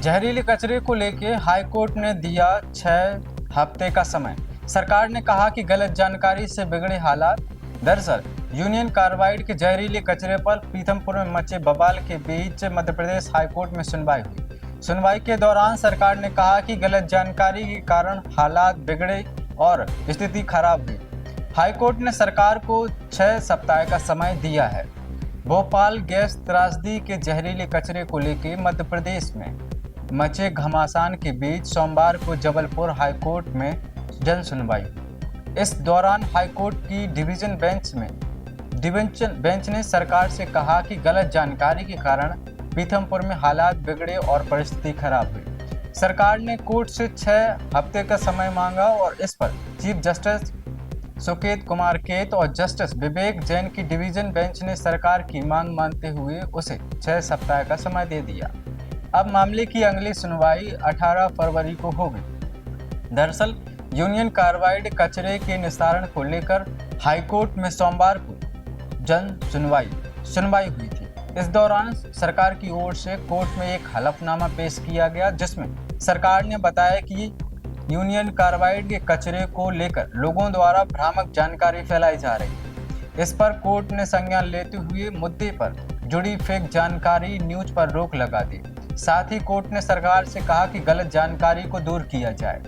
जहरीले कचरे को लेकर हाईकोर्ट ने दिया 6 हफ्ते का समय। सरकार ने कहा कि गलत जानकारी से बिगड़े हालात। दरअसल यूनियन कार्बाइड के जहरीले कचरे पर पीथमपुर में मचे बवाल के बीच मध्य प्रदेश हाईकोर्ट में सुनवाई हुई। सुनवाई के दौरान सरकार ने कहा कि गलत जानकारी के कारण हालात बिगड़े और स्थिति खराब हुई। हाईकोर्ट ने सरकार को 6 सप्ताह का समय दिया है। भोपाल गैस त्रासदी के जहरीले कचरे को लेकर मध्य प्रदेश में मचे घमासान के बीच सोमवार को जबलपुर हाईकोर्ट में जन सुनवाई हुई। इस दौरान हाईकोर्ट की डिवीजन बेंच ने सरकार से कहा कि गलत जानकारी के कारण पीथमपुर में हालात बिगड़े और परिस्थिति खराब हुई। सरकार ने कोर्ट से 6 हफ्ते का समय मांगा और इस पर चीफ जस्टिस सुकेत कुमार केत और जस्टिस विवेक जैन की डिवीजन बेंच ने सरकार की मांग मानते हुए उसे 6 सप्ताह का समय दे दिया। अब मामले की अगली सुनवाई 18 फरवरी को होगी। दरअसल यूनियन कार्बाइड कचरे के निस्तारण को लेकर हाईकोर्ट में सोमवार को जन सुनवाई हुई थी। इस दौरान सरकार की ओर से कोर्ट में एक हलफनामा पेश किया गया, जिसमें सरकार ने बताया कि यूनियन कार्बाइड के कचरे को लेकर लोगों द्वारा भ्रामक जानकारी फैलाई जा रही है। इस पर कोर्ट ने संज्ञान लेते हुए मुद्दे पर जुड़ी फेक जानकारी न्यूज पर रोक लगा दी। साथ ही कोर्ट ने सरकार से कहा कि गलत जानकारी को दूर किया जाए।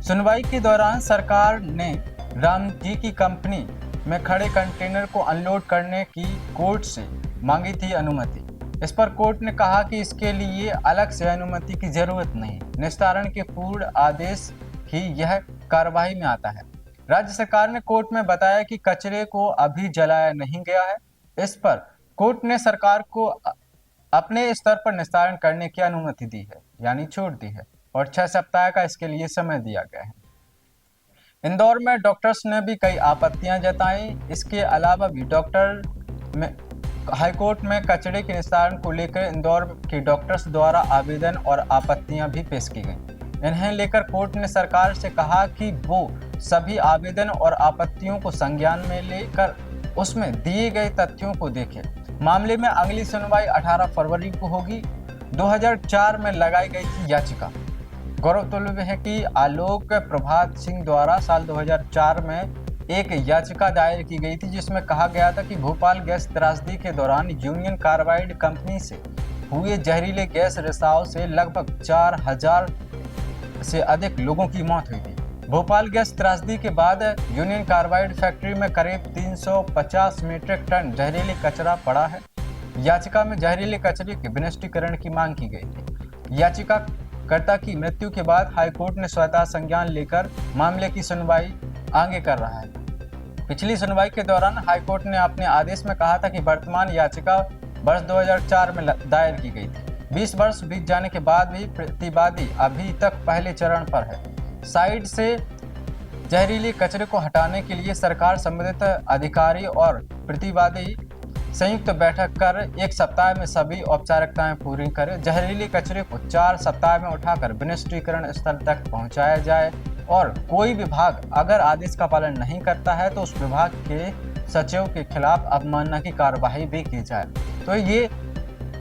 सुनवाई के दौरान सरकार ने रामजी की कंपनी में खड़े कंटेनर को अनलोड करने की कोर्ट से मांगी थी अनुमति। इस पर कोर्ट ने कहा कि इसके लिए अलग से अनुमति की जरूरत नहीं, निस्तारण के पूर्ण आदेश ही यह कार्यवाही में आता है। राज्य सरकार ने कोर्ट में बताया कि कचरे को अभी जलाया नहीं गया है। इस पर कोर्ट ने सरकार को अपने स्तर पर निस्तारण करने की अनुमति दी है, यानी छूट दी है, और 6 सप्ताह का इसके लिए समय दिया गया है। इंदौर में डॉक्टर्स ने भी कई आपत्तियां जताई। इसके अलावा भी हाईकोर्ट में कचरे के निस्तारण को लेकर इंदौर के डॉक्टर्स द्वारा आवेदन और आपत्तियां भी पेश की गई। इन्हें लेकर कोर्ट ने सरकार से कहा कि वो सभी आवेदन और आपत्तियों को संज्ञान में लेकर उसमें दिए गए तथ्यों को देखे। मामले में अगली सुनवाई 18 फरवरी को होगी। 2004 में लगाई गई थी याचिका। गौरतलब है कि आलोक प्रभात सिंह द्वारा साल 2004 में एक याचिका दायर की गई थी, जिसमें कहा गया था कि भोपाल गैस त्रासदी के दौरान यूनियन कार्बाइड कंपनी से हुए जहरीले गैस रिसाव से लगभग 4000 से अधिक लोगों की मौत हुई थी। भोपाल गैस त्रासदी के बाद यूनियन कार्बाइड फैक्ट्री में करीब 350 मीट्रिक टन जहरीले कचरा पड़ा है। याचिका में जहरीले कचरे के विनिष्टीकरण की मांग की गई थी। याचिकाकर्ता की मृत्यु के बाद हाईकोर्ट ने स्वतः संज्ञान लेकर मामले की सुनवाई आगे कर रहा है। पिछली सुनवाई के दौरान हाईकोर्ट ने अपने आदेश में कहा था कि वर्तमान याचिका वर्ष 2004 में दायर की गई थी। 20 वर्ष बीत जाने के बाद भी प्रतिवादी अभी तक पहले चरण पर है। साइट से जहरीले कचरे को हटाने के लिए सरकार संबंधित अधिकारी और प्रतिवादी संयुक्त बैठक कर 1 सप्ताह में सभी औपचारिकताएं पूरी करे। जहरीले कचरे को 4 सप्ताह में उठाकर विनिष्टीकरण स्थल तक पहुंचाया जाए और कोई विभाग अगर आदेश का पालन नहीं करता है तो उस विभाग के सचिव के खिलाफ अवमानना की कार्रवाई भी की जाए। तो ये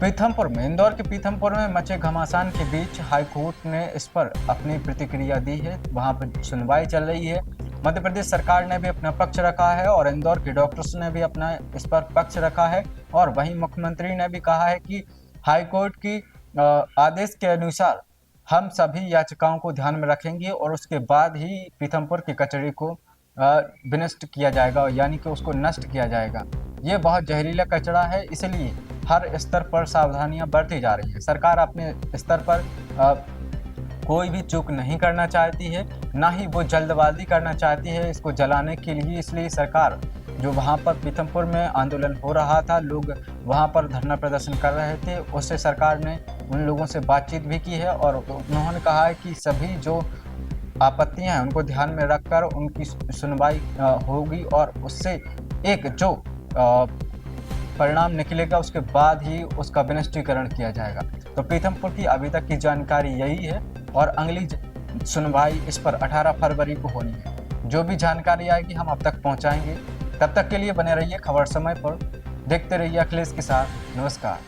इंदौर के पीथमपुर में मचे घमासान के बीच हाईकोर्ट ने इस पर अपनी प्रतिक्रिया दी है। वहां पर सुनवाई चल रही है। मध्य प्रदेश सरकार ने भी अपना पक्ष रखा है और इंदौर के डॉक्टर्स ने भी अपना इस पर पक्ष रखा है, और वहीं मुख्यमंत्री ने भी कहा है कि हाईकोर्ट की आदेश के अनुसार हम सभी याचिकाओं को ध्यान में रखेंगे और उसके बाद ही पीथमपुर के कचरे को विनष्ट किया जाएगा, यानी कि उसको नष्ट किया जाएगा। ये बहुत जहरीला कचरा है, इसलिए हर स्तर पर सावधानियां बरती जा रही है। सरकार अपने स्तर पर कोई भी चूक नहीं करना चाहती है, ना ही वो जल्दबाजी करना चाहती है इसको जलाने के लिए। इसलिए सरकार जो वहाँ पर पीथमपुर में आंदोलन हो रहा था, लोग वहाँ पर धरना प्रदर्शन कर रहे थे, उससे सरकार ने उन लोगों से बातचीत भी की है और उन्होंने कहा है कि सभी जो आपत्तियां हैं उनको ध्यान में रखकर उनकी सुनवाई होगी और उससे एक जो परिणाम निकलेगा उसके बाद ही उसका विनिष्टीकरण किया जाएगा। तो पीथमपुर की अभी तक की जानकारी यही है और अगली सुनवाई इस पर 18 फरवरी को होनी है। जो भी जानकारी आएगी हम अब तक पहुंचाएंगे। तब तक के लिए बने रहिए खबर समय पर, देखते रहिए अखिलेश के साथ। नमस्कार।